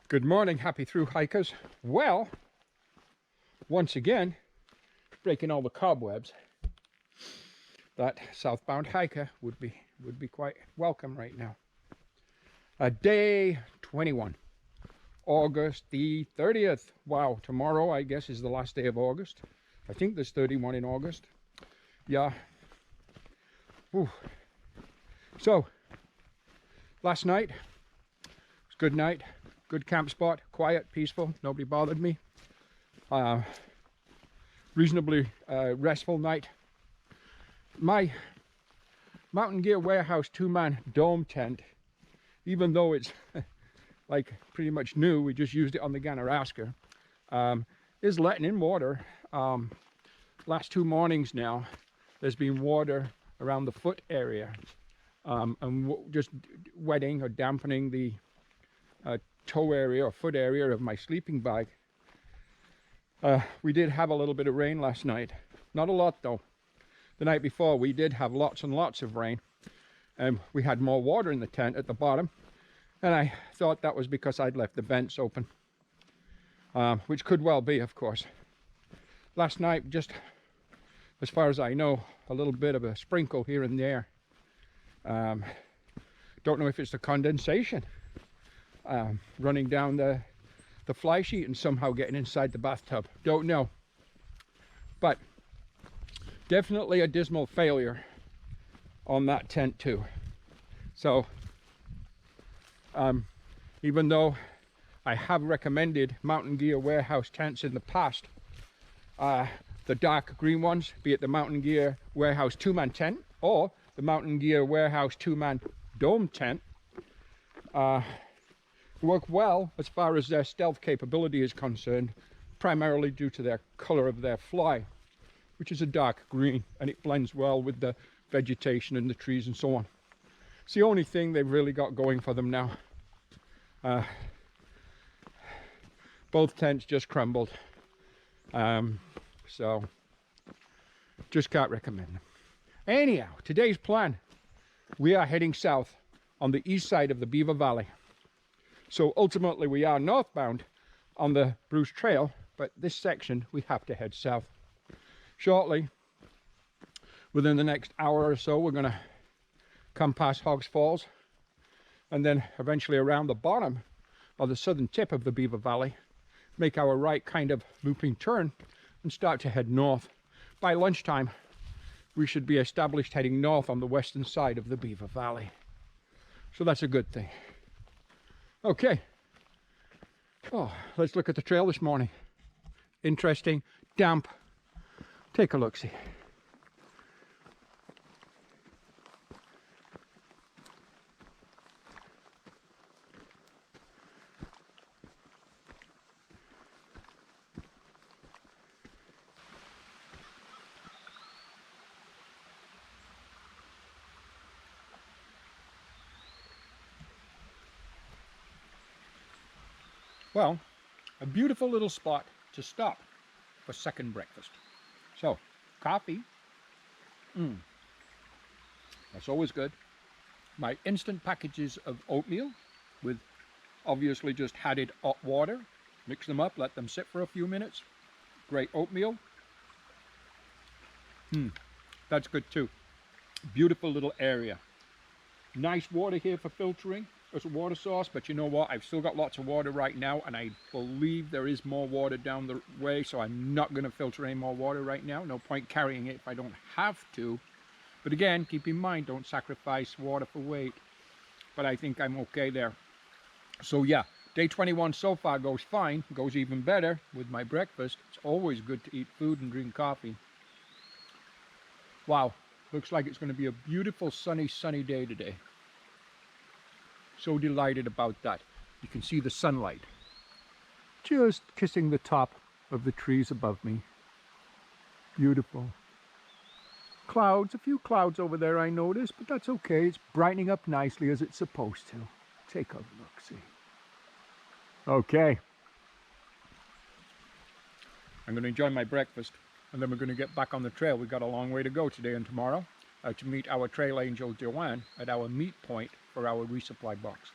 Good morning, happy through hikers. Well, once again, breaking all the cobwebs. That southbound hiker would be quite welcome right now. Day 21, August the 30th. Wow, tomorrow I guess is the last day of August. I think there's 31 in August. Yeah. Whew. So, last night, it was a good night. Good camp spot, quiet, peaceful, nobody bothered me. Reasonably restful night. My Mountain Gear Warehouse 2-man dome tent, even though it's like pretty much new, we just used it on the Ganaraska, is letting in water. Last 2 mornings now, there's been water around the foot area, and just wetting or dampening the toe area or foot area of my sleeping bag. We did have a little bit of rain last night. Not a lot though. The night before we did have lots and lots of rain, and we had more water in the tent at the bottom, and I thought that was because I'd left the vents open, which could well be, of course. Last night, just as far as I know, a little bit of a sprinkle here and there. Don't know if it's the condensation running down the fly sheet and somehow getting inside the bathtub. Don't know. But definitely a dismal failure on that tent too. So even though I have recommended Mountain Gear Warehouse tents in the past, the dark green ones, be it the Mountain Gear Warehouse 2-man tent or the Mountain Gear Warehouse 2-man dome tent, work well as far as their stealth capability is concerned, primarily due to their color of their fly, which is a dark green, and it blends well with the vegetation and the trees and so on. It's the only thing they've really got going for them now. Both tents just crumbled, so just can't recommend them. Anyhow, today's plan, we are heading south on the east side of the Beaver Valley. So ultimately we are northbound on the Bruce Trail, but this section we have to head south. Shortly, within the next hour or so, we're going to come past Hoggs Falls, and then eventually around the bottom of the southern tip of the Beaver Valley, make our right kind of looping turn and start to head north. By lunchtime, we should be established heading north on the western side of the Beaver Valley. So that's a good thing. Okay, oh, let's look at the trail this morning. Interesting, damp. Take a look-see. Well, a beautiful little spot to stop for second breakfast. So, coffee, that's always good. My instant packages of oatmeal with obviously just added hot water. Mix them up, let them sit for a few minutes. Great oatmeal. That's good too. Beautiful little area. Nice water here for filtering. There's a water source, but you know what? I've still got lots of water right now, and I believe there is more water down the way, so I'm not going to filter any more water right now. No point carrying it if I don't have to. But again, keep in mind, don't sacrifice water for weight. But I think I'm okay there. So yeah, day 21 so far goes fine. Goes even better with my breakfast. It's always good to eat food and drink coffee. Wow, looks like it's going to be a beautiful sunny day today. So delighted about that. You can see the sunlight just kissing the top of the trees above me. Beautiful. Clouds, a few clouds over there I noticed, but that's okay. It's brightening up nicely as it's supposed to. Take a look, see. Okay. I'm going to enjoy my breakfast, and then we're going to get back on the trail. We've got a long way to go today and tomorrow to meet our trail angel Joanne at our meet point for our resupply box.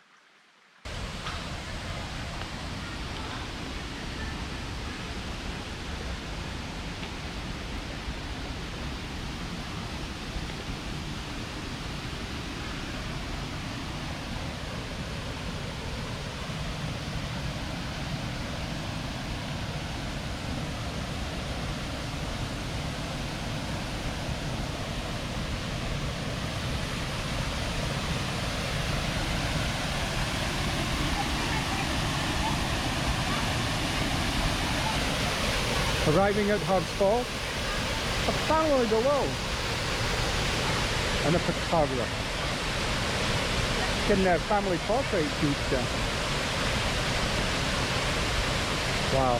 Arriving at Hogs Fall, a family below, and a photographer. Getting their family portrait shoot done. Wow.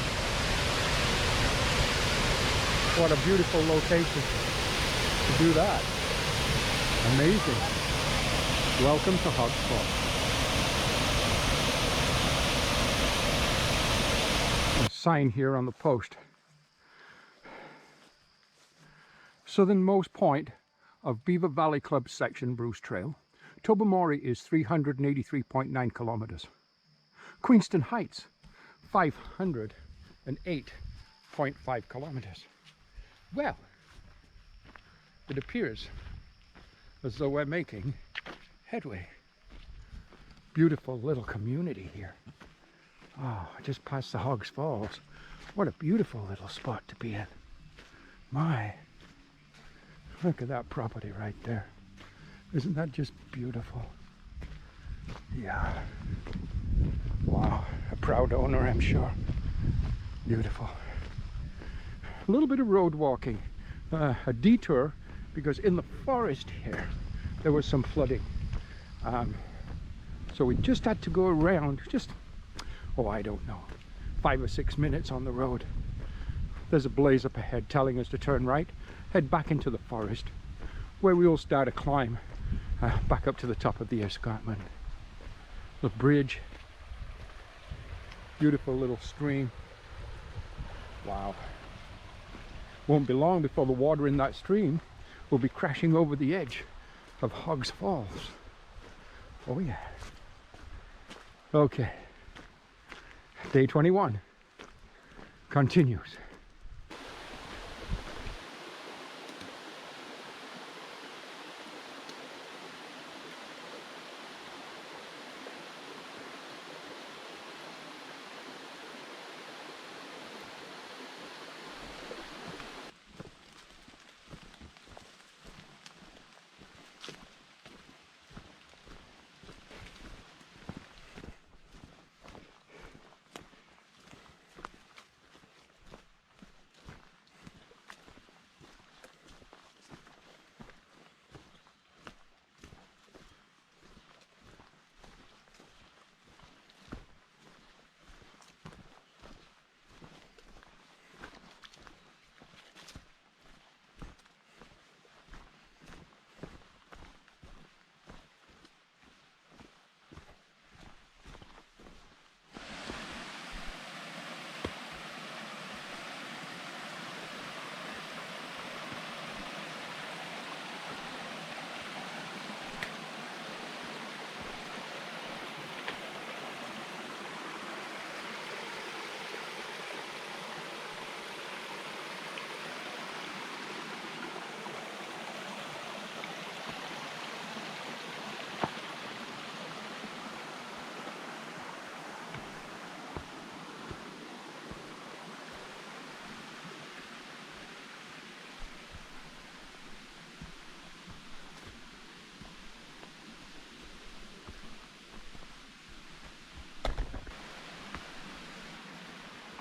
What a beautiful location to do that. Amazing. Welcome to Hogs Fall. A sign here on the post. Southernmost point of Beaver Valley Club section Bruce Trail. Tobermory is 383.9 kilometers. Queenston Heights, 508.5 kilometers. Well, it appears as though we're making headway. Beautiful little community here. Oh, just past the Hogs Falls. What a beautiful little spot to be in. My, look at that property right there. Isn't that just beautiful? Yeah. Wow, a proud owner, I'm sure. Beautiful. A little bit of road walking, a detour, because in the forest here there was some flooding. So we just had to go around, just, oh, I don't know, 5 or 6 minutes on the road. There's a blaze up ahead telling us to turn right, head back into the forest, where we'll start a climb back up to the top of the escarpment. The bridge, beautiful little stream. Wow. Won't be long before the water in that stream will be crashing over the edge of Hogs Falls. Oh yeah. Okay. Day 21 continues.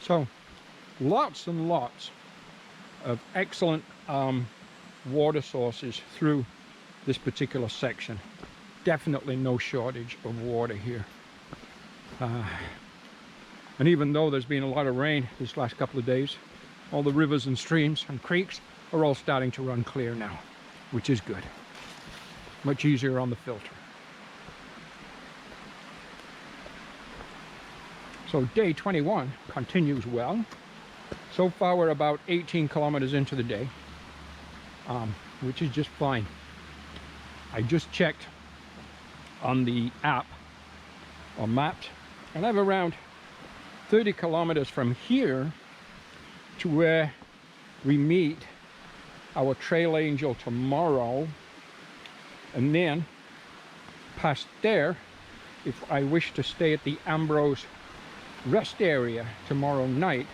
So, lots and lots of excellent water sources through this particular section. Definitely no shortage of water here. And even though there's been a lot of rain this last couple of days, all the rivers and streams and creeks are all starting to run clear now, which is good. Much easier on the filter. So day 21 continues well. So far we're about 18 kilometers into the day, which is just fine. I just checked on the app or mapped, and I have around 30 kilometers from here to where we meet our trail angel tomorrow, and then past there, if I wish to stay at the Ambrose rest area tomorrow night,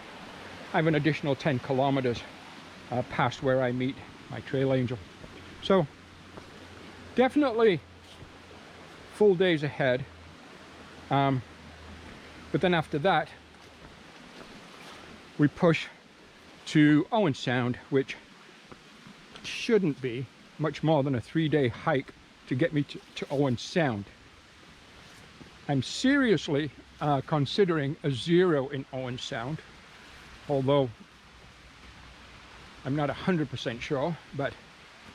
I have an additional 10 kilometers past where I meet my trail angel. So definitely full days ahead, but then after that we push to Owen Sound, which shouldn't be much more than a 3-day hike to get me to Owen Sound. I'm seriously considering a 0 in Owen Sound, although I'm not 100% sure, but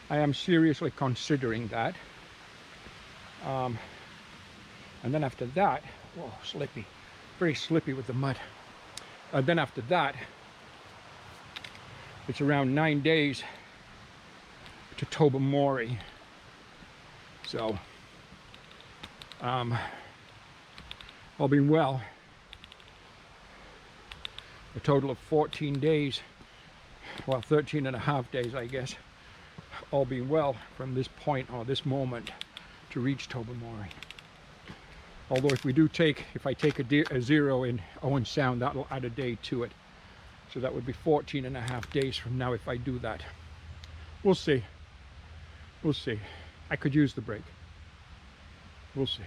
I am seriously considering that. And then after that, whoa, slippy, very slippy with the mud. Then after that, it's around 9 days to Tobermory. So, all being well, a total of 14 days, well, 13 and a half days, I guess, all being well from this point or this moment to reach Tobermory. Although if I take a 0 in Owen Sound, that'll add a day to it. So that would be 14 and a half days from now if I do that. We'll see. We'll see. I could use the break. We'll see.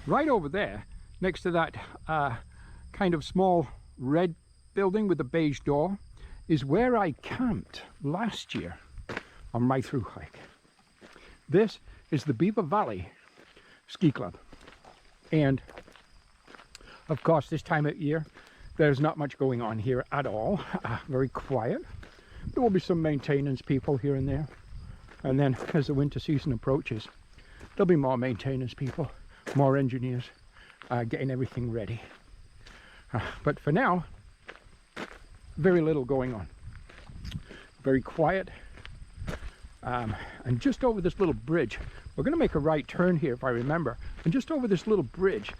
Right over there, next to that kind of small red building with the beige door, is where I camped last year on my through hike. This is the Beaver Valley Ski Club. And of course, this time of year, there's not much going on here at all. Very quiet. There will be some maintenance people here and there. And then as the winter season approaches, there'll be more maintenance people, more engineers getting everything ready. But for now, very little going on. Very quiet. And just over this little bridge, we're going to make a right turn here if I remember. And just over this little bridge,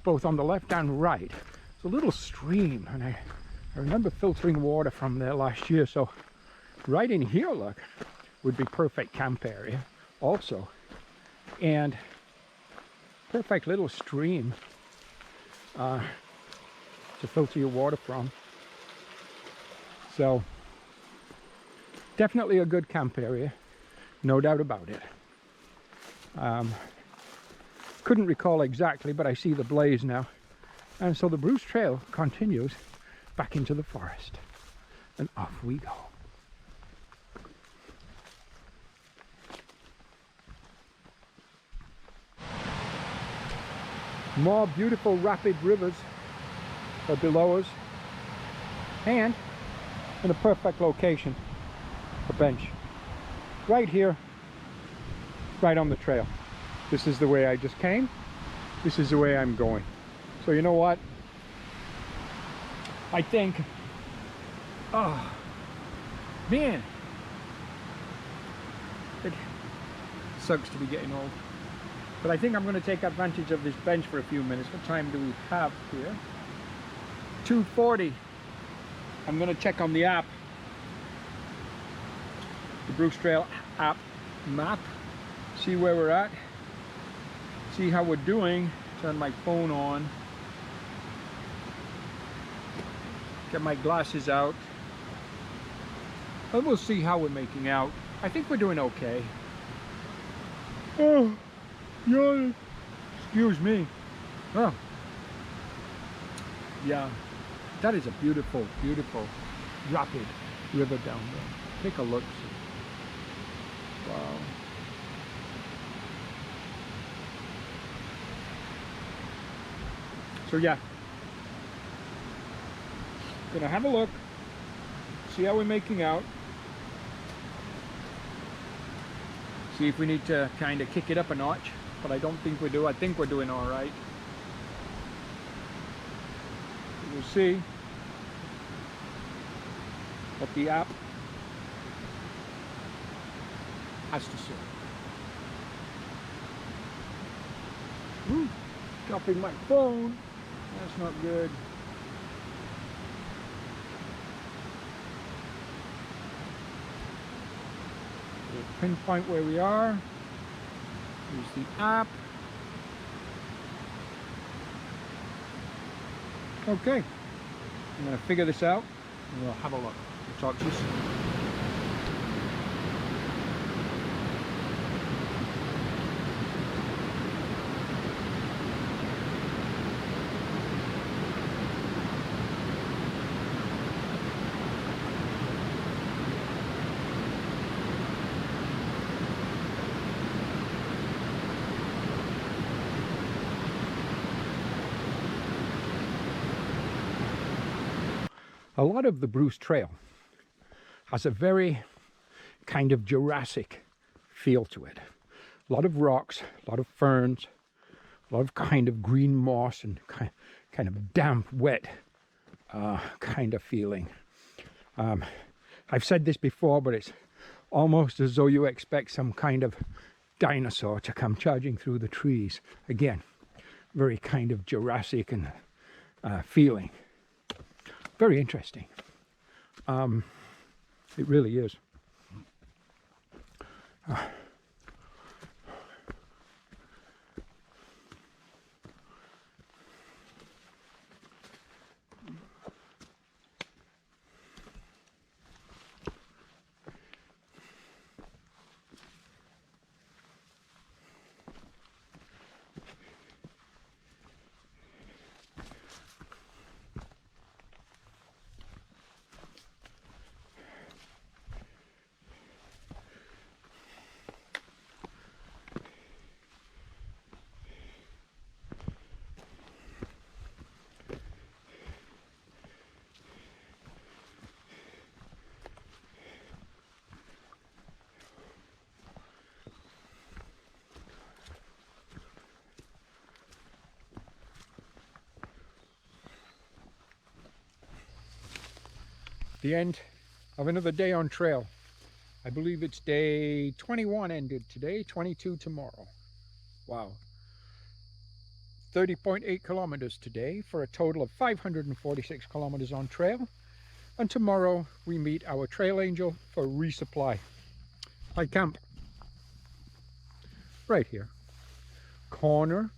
both on the left and right, it's a little stream. And I remember filtering water from there last year. So right in here, look, would be perfect camp area also. And perfect little stream to filter your water from. So definitely a good camp area, no doubt about it. Couldn't recall exactly, but I see the blaze now. And so the Bruce Trail continues back into the forest. And off we go. More beautiful rapid rivers are below us, and in a perfect location, a bench. Right here, right on the trail. This is the way I just came. This is the way I'm going. So you know what? I think, oh, man, it sucks to be getting old. But I think I'm going to take advantage of this bench for a few minutes. What time do we have here? 2:40. I'm going to check on the app. The Bruce Trail app map. See where we're at. See how we're doing. Turn my phone on. Get my glasses out. And we'll see how we're making out. I think we're doing okay. Oh. Yeah, excuse me. Oh, yeah, that is a beautiful, beautiful rapid river down there. Take a look. Wow. So yeah, gonna have a look, see how we're making out. See if we need to kind of kick it up a notch. But I don't think we do. I think we're doing all right. We'll see what the app has to say. Ooh, dropping my phone. That's not good. We'll pinpoint where we are. Use the app. Okay, I'm going to figure this out and we'll have a look. We'll talk to you soon. A lot of the Bruce Trail has a very kind of Jurassic feel to it. A lot of rocks, a lot of ferns, a lot of kind of green moss and kind of damp, wet kind of feeling. I've said this before, but it's almost as though you expect some kind of dinosaur to come charging through the trees. Again, very kind of Jurassic and feeling. Very interesting. It really is. The end of another day on trail. I believe it's day 21 ended today, 22 tomorrow. Wow. 30.8 kilometers today for a total of 546 kilometers on trail. And tomorrow we meet our trail angel for resupply. I camp right here, corner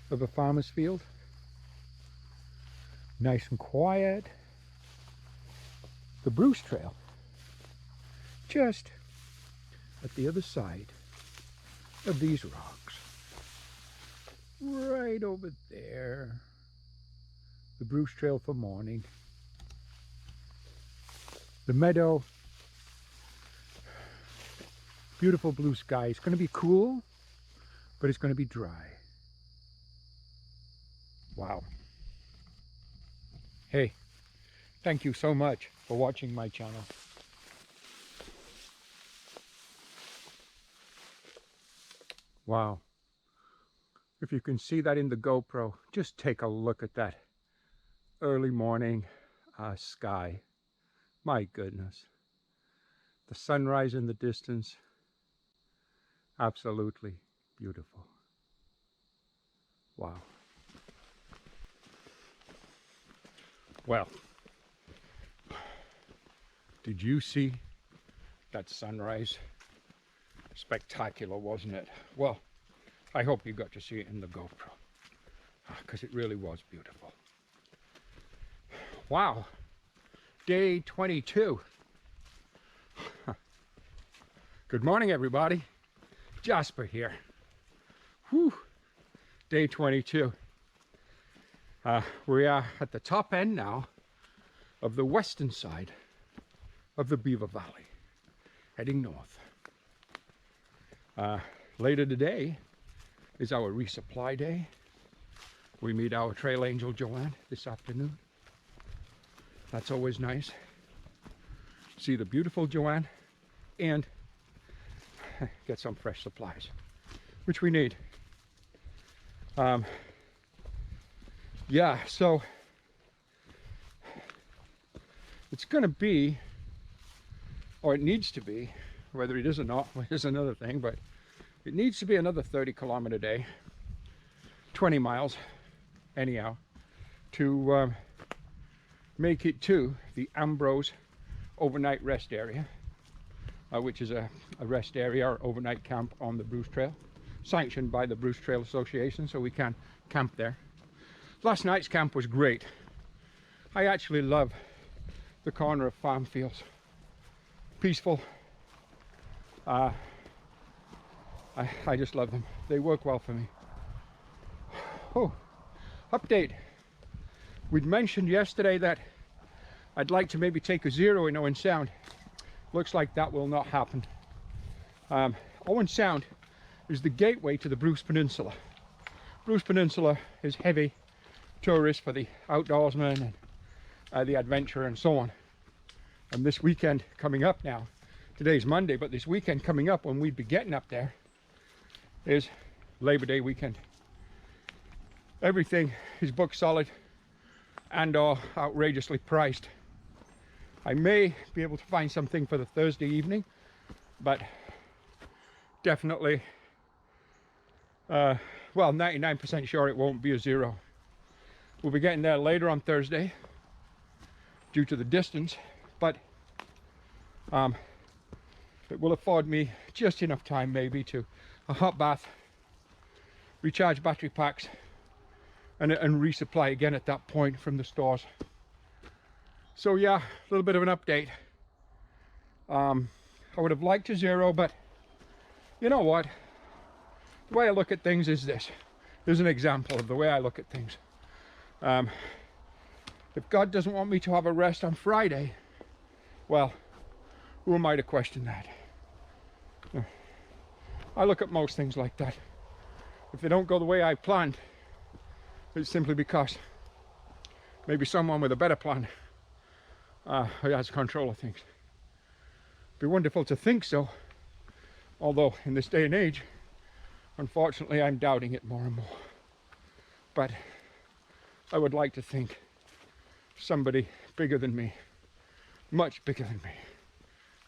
of a farmer's field. Nice and quiet. The Bruce Trail, just at the other side of these rocks, right over there. The Bruce Trail for morning. The meadow, beautiful blue sky. It's going to be cool, but it's going to be dry. Wow. Hey, thank you so much for watching my channel. Wow. If you can see that in the GoPro, just take a look at that early morning sky. My goodness. The sunrise in the distance. Absolutely beautiful. Wow. Well, did you see that sunrise? Spectacular, wasn't it? Well, I hope you got to see it in the GoPro, because it really was beautiful. Wow, day 22. Good morning, everybody. Jasper here. Whew. Day 22. We are at the top end now of the western side of the Beaver Valley, heading north. Later today is our resupply day. We meet our trail angel Joanne this afternoon. That's always nice. See the beautiful Joanne and get some fresh supplies, which we need. Yeah, so it's going to be, or it needs to be, whether it is or not is another thing, but it needs to be another 30-kilometer day, 20 miles anyhow, to make it to the Ambrose overnight rest area, which is a rest area or overnight camp on the Bruce Trail, sanctioned by the Bruce Trail Association, so we can camp there. Last night's camp was great. I actually love the corner of farm fields. Peaceful. I just love them. They work well for me. Oh, update. We'd mentioned yesterday that I'd like to maybe take a zero in Owen Sound. Looks like that will not happen. Owen Sound is the gateway to the Bruce Peninsula. Bruce Peninsula is heavy tourist for the outdoorsmen and the adventure and so on. And this weekend coming up now, today's Monday, but this weekend coming up when we'd be getting up there is Labor Day weekend. Everything is booked solid and are outrageously priced. I may be able to find something for the Thursday evening, but definitely, well, 99% sure it won't be a zero. We'll be getting there later on Thursday due to the distance, but it will afford me just enough time maybe to a hot bath, recharge battery packs, and resupply again at that point from the stores. So yeah, a little bit of an update. I would have liked to zero, but you know what? The way I look at things is this. Here's an example of the way I look at things. If God doesn't want me to have a rest on Friday, well, who am I to question that? I look at most things like that. If they don't go the way I planned, it's simply because maybe someone with a better plan has control of things. It'd be wonderful to think so, although in this day and age, unfortunately, I'm doubting it more and more. But I would like to think somebody bigger than me, much bigger than me,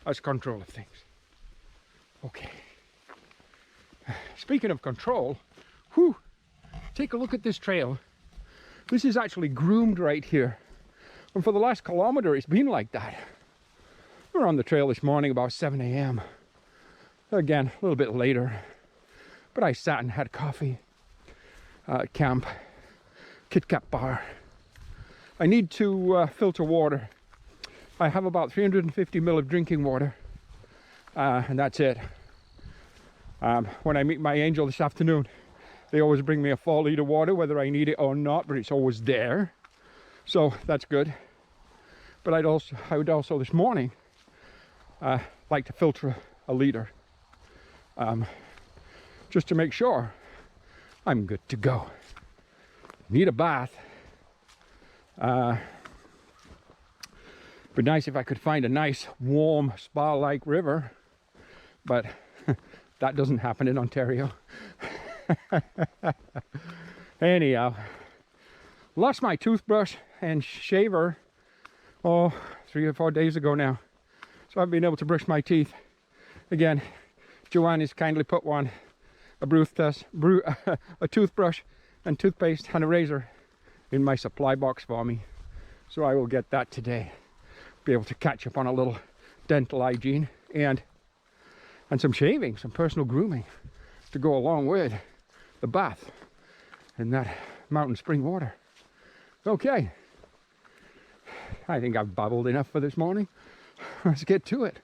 has control of things. Okay. Speaking of control, whew, take a look at this trail. This is actually groomed right here. And for the last kilometer, it's been like that. We were on the trail this morning about 7 a.m. Again, a little bit later. But I sat and had coffee at camp, Kit Kat bar. I need to filter water. I have about 350 ml of drinking water, and that's it. When I meet my angel this afternoon, they always bring me a 4-liter water, whether I need it or not, but it's always there. So that's good. But I would also this morning like to filter a liter, just to make sure I'm good to go. Need a bath. Be nice if I could find a nice, warm, spa-like river, but that doesn't happen in Ontario. Anyhow, lost my toothbrush and shaver 3 or 4 days ago now, so I've been able to brush my teeth again. Joanne has kindly put a toothbrush and toothpaste and a razor in my supply box for me, so I will get that today. Be able to catch up on a little dental hygiene and some shaving, some personal grooming to go along with the bath in that mountain spring water. Okay, I think I've babbled enough for this morning. Let's get to it.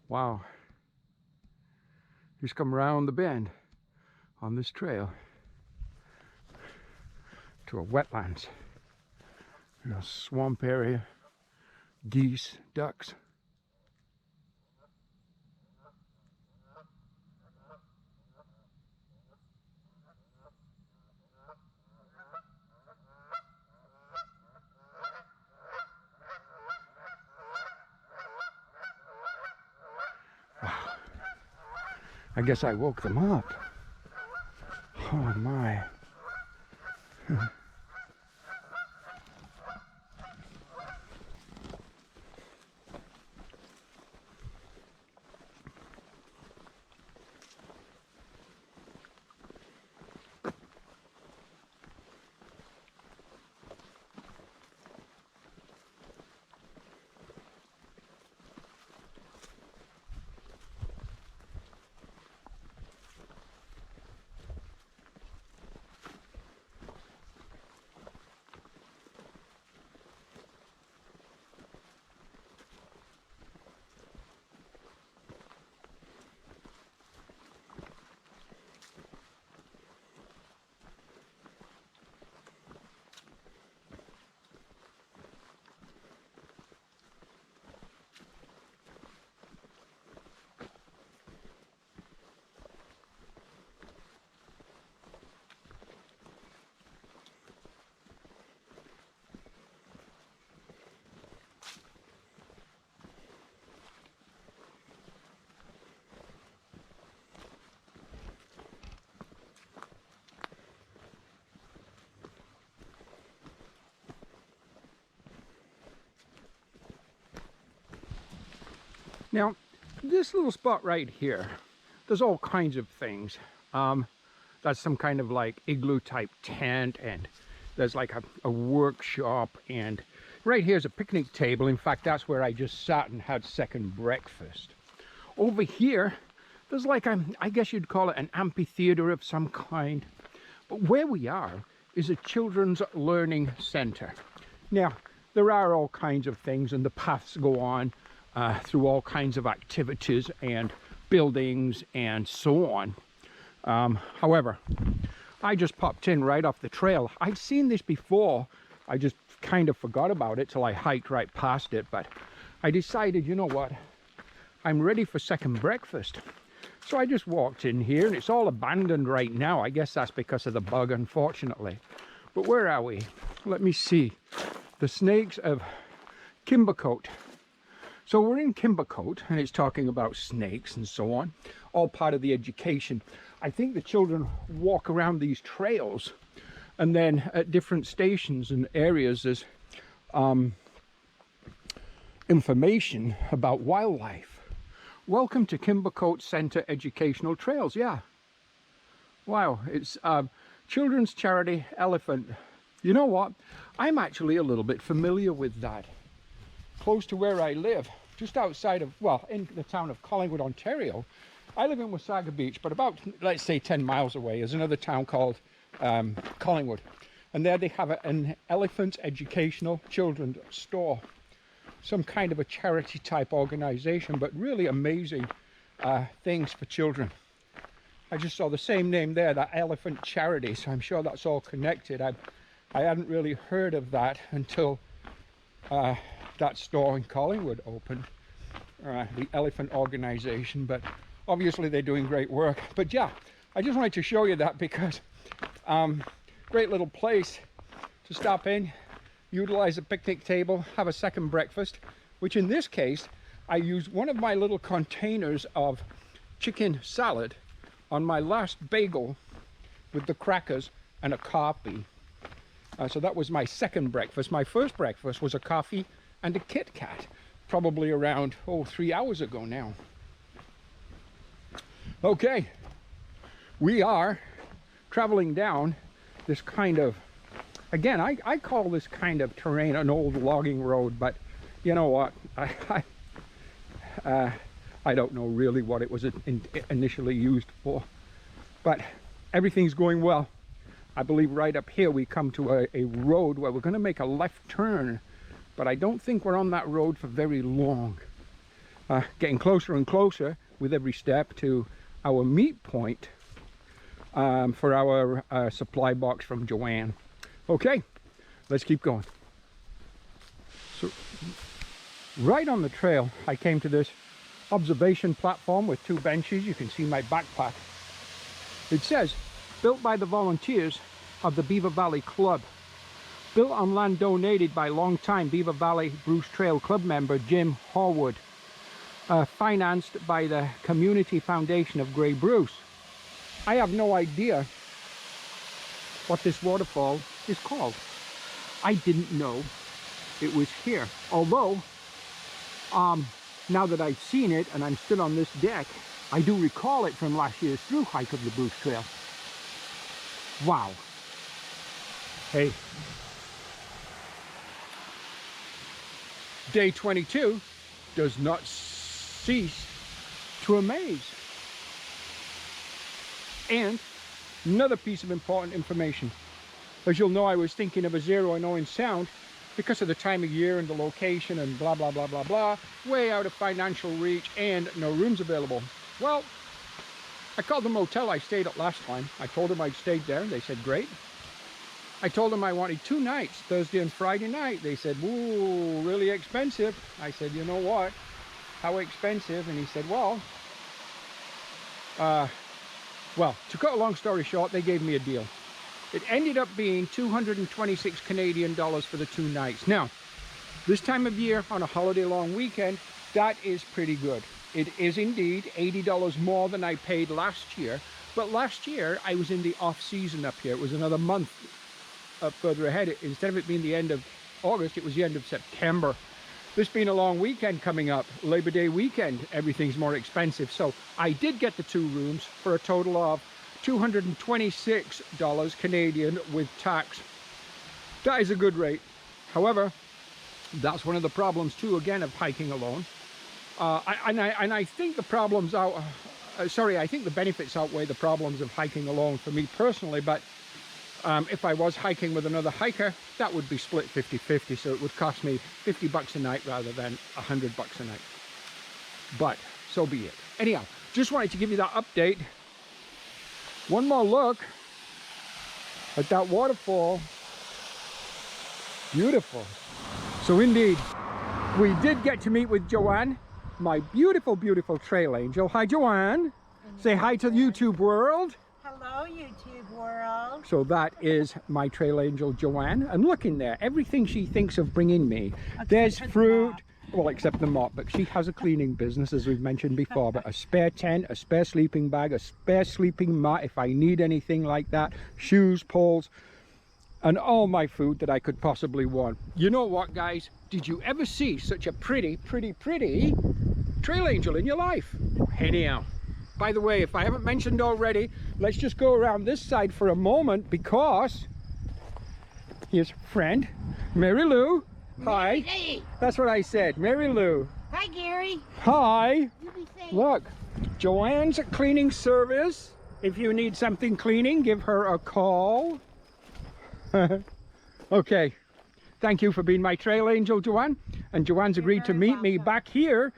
Wow. Just come around the bend on this trail to a wetlands. A swamp area, geese, ducks. Wow. I guess I woke them up. Oh my. Now, this little spot right here, there's all kinds of things. That's some kind of like igloo type tent, and there's like a workshop, and right here's a picnic table. In fact, that's where I just sat and had second breakfast. Over here, there's like, I guess you'd call it an amphitheater of some kind. But where we are is a children's learning center. Now, there are all kinds of things, and the paths go on through all kinds of activities and buildings and so on. However, I just popped in right off the trail. I'd seen this before. I just kind of forgot about it till I hiked right past it. But I decided, you know what? I'm ready for second breakfast. So I just walked in here, and it's all abandoned right now. I guess that's because of the bug, unfortunately. But where are we? Let me see. The Snakes of Kimbercote. So we're in Kimbercote, and it's talking about snakes and so on, all part of the education. I think the children walk around these trails, and then at different stations and areas there's information about wildlife. Welcome to Kimbercote Center Educational Trails. Yeah. Wow, it's children's charity elephant. You know what? I'm actually a little bit familiar with that. Close to where I live, just outside of, well, in the town of Collingwood, Ontario. I live in Wasaga Beach, but about, let's say, 10 miles away is another town called Collingwood. And there they have an elephant educational children's store. Some kind of a charity type organization, but really amazing things for children. I just saw the same name there, that Elephant Charity, so I'm sure that's all connected. I hadn't really heard of that until that store in Collingwood opened, the Elephant Organization, but obviously they're doing great work. But yeah, I just wanted to show you that because great little place to stop in, utilize a picnic table, have a second breakfast, which in this case, I used one of my little containers of chicken salad on my last bagel with the crackers and a coffee. So that was my second breakfast. My first breakfast was a coffee and a Kit Kat, probably around, 3 hours ago now. Okay, we are traveling down this kind of, again, I call this kind of terrain an old logging road, but you know what, I don't know really what it was initially used for, but everything's going well. I believe right up here we come to a road where we're going to make a left turn, but I don't think we're on that road for very long. Getting closer and closer with every step to our meet point for our supply box from Joanne. Okay, let's keep going. So right on the trail, I came to this observation platform with 2 benches. You can see my backpack. It says, built by the volunteers of the Beaver Valley Club. Built on land donated by longtime Beaver Valley Bruce Trail Club member Jim Horwood. Financed by the Community Foundation of Grey Bruce. I have no idea what this waterfall is called. I didn't know it was here. Although, now that I've seen it and I'm stood on this deck, I do recall it from last year's through hike of the Bruce Trail. Wow. Hey. Day 22 does not cease to amaze. And another piece of important information. As you'll know, I was thinking of a 0 and 0 in sound because of the time of year and the location and blah, blah, blah, blah, blah. Way out of financial reach and no rooms available. Well, I called the motel I stayed at last time. I told them I'd stayed there. They said, great. I told them I wanted 2 nights, Thursday and Friday night. They said, ooh, really expensive. I said, you know what? How expensive? And he said, well, to cut a long story short, they gave me a deal. It ended up being 226 Canadian dollars for the 2 nights. Now, this time of year on a holiday long weekend, that is pretty good. It is indeed $80 more than I paid last year. But last year, I was in the off season up here. It was another month up further ahead. Instead of it being the end of August, it was the end of September. this being a long weekend coming up, Labor Day weekend, everything's more expensive. So I did get the 2 rooms for a total of $226 Canadian with tax. That is a good rate. However, that's one of the problems too, again, of hiking alone. I think the problems I think the benefits outweigh the problems of hiking alone for me personally, but if I was hiking with another hiker, that would be split 50-50, so it would cost me $50 a night rather than $100 a night. But so be it. Anyhow, just wanted to give you that update. One more look at that waterfall. Beautiful. So indeed, we did get to meet with Joanne, my beautiful, beautiful trail angel. Hi, Joanne. Say hi to the YouTube world. Hello, YouTube world. So that is my trail angel, Joanne. And look in there, everything she thinks of bringing me. There's fruit, well, except the mop, but she has a cleaning business, as we've mentioned before. But a spare tent, a spare sleeping bag, a spare sleeping mat if I need anything like that, shoes, poles, and all my food that I could possibly want. You know what, guys? Did you ever see such a pretty, pretty, pretty trail angel in your life? Anyhow, by the way, if I haven't mentioned already, let's just go around this side for a moment, because here's friend Mary Lou. Hi. Hey. That's what I said, Mary Lou. Hi, Gary. Hi. You be safe. Look, Joanne's cleaning service. If you need something cleaning, give her a call. Okay, thank you for being my trail angel, Joanne. And Joanne's agreed to meet me back here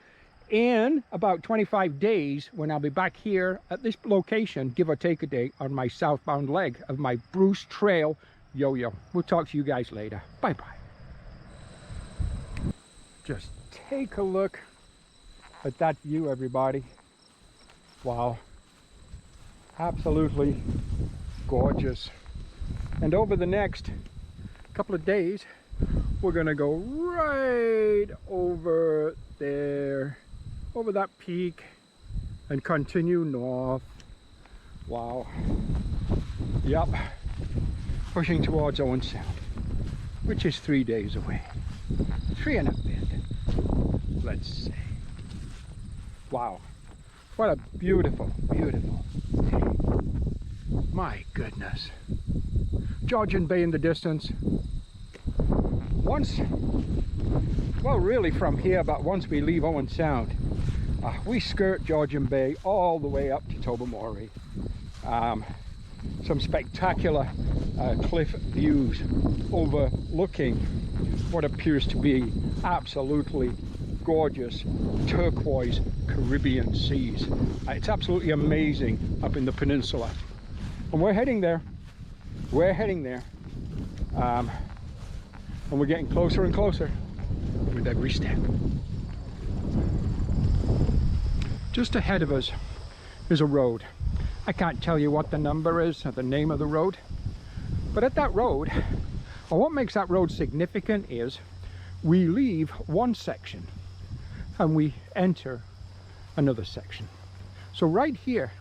in about 25 days, when I'll be back here at this location, give or take a day, on my southbound leg of my Bruce Trail yo-yo. We'll talk to you guys later. Bye-bye. Just take a look at that view, everybody. Wow. Absolutely gorgeous. And over the next couple of days, we're gonna go right over there, over that peak, and continue north. Wow. Yep. Pushing towards Owen Sound, which is 3 days away. 3 and a bit, let's say. Wow. What a beautiful, beautiful day. My goodness. Georgian Bay in the distance. Once, well, really from here, but once we leave Owen Sound, we skirt Georgian Bay all the way up to Tobermory. Some spectacular cliff views overlooking what appears to be absolutely gorgeous turquoise Caribbean seas. It's absolutely amazing up in the peninsula, and we're heading there. We're heading there, and we're getting closer and closer with every step. Just ahead of us is a road. I can't tell you what the number is or the name of the road, but at that road, or what makes that road significant, is we leave one section and we enter another section. So right here,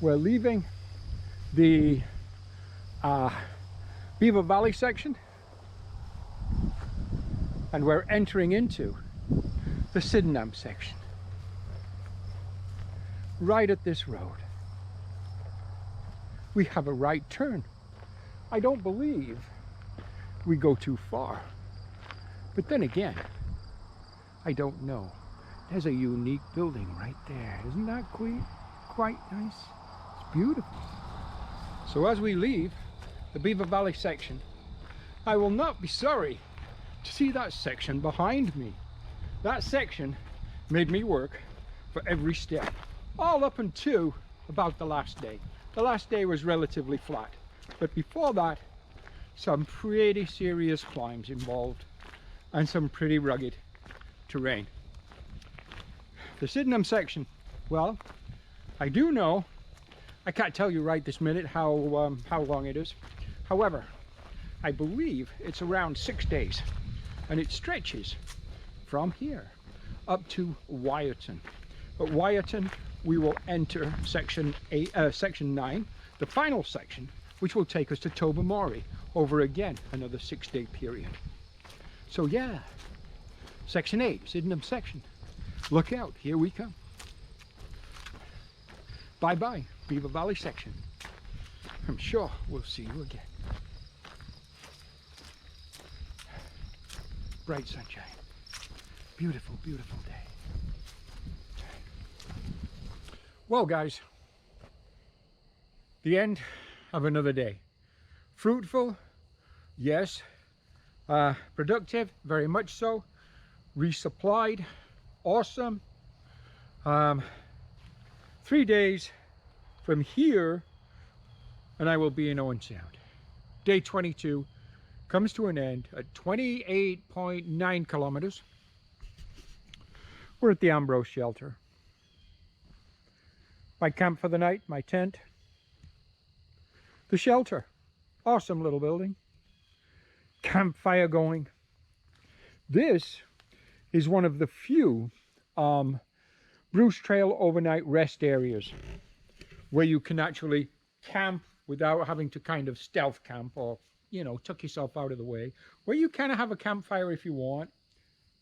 we're leaving the Beaver Valley section, and we're entering into the Sydenham section. Right at this road, we have a right turn. I don't believe we go too far, but then again, I don't know. There's a unique building right there. Isn't that quite nice? It's beautiful. So as we leave the Beaver Valley section, I will not be sorry to see that section behind me. That section made me work for every step, all up until about the last day. The last day was relatively flat, but before that, some pretty serious climbs involved and some pretty rugged terrain. The Sydenham section, well, I do know, I can't tell you right this minute how long it is. However, I believe it's around 6 days, and it stretches from here up to Wyerton. At Wyerton, we will enter section 9, the final section, which will take us to Tobermory over again another 6-day period. So yeah, Section 8, Sydenham section. Look out, here we come. Bye-bye, Beaver Valley section. I'm sure we'll see you again. Bright sunshine. Beautiful, beautiful day. Well, guys, the end of another day. Fruitful, yes. Productive, very much so. Resupplied, awesome. 3 days from here, and I will be in Owen Sound. Day 22 comes to an end at 28.9 kilometers. We're at the Ambrose shelter. My camp for the night, my tent. The shelter, awesome little building. Campfire going. This is one of the few Bruce Trail overnight rest areas where you can actually camp without having to kind of stealth camp or, you know, tuck yourself out of the way, where you kind of have a campfire if you want.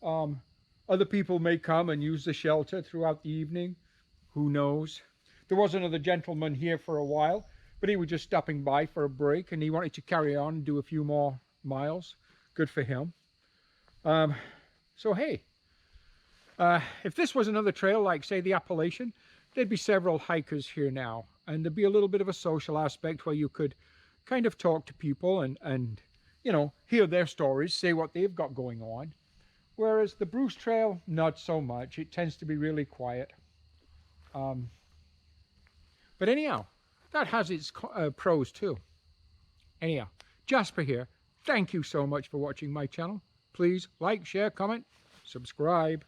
Other people may come and use the shelter throughout the evening. Who knows? There was another gentleman here for a while, but he was just stopping by for a break and he wanted to carry on and do a few more miles. Good for him. So hey, if this was another trail like, say, the Appalachian, there'd be several hikers here now, and there'd be a little bit of a social aspect where you could kind of talk to people and you know, hear their stories, say what they've got going on. Whereas the Bruce Trail, not so much. It tends to be really quiet. But anyhow, that has its pros too. Anyhow, Jasper here. Thank you so much for watching my channel. Please like, share, comment, subscribe.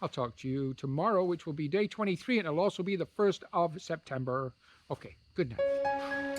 I'll talk to you tomorrow, which will be day 23, and it'll also be the 1st of September. Okay, good night.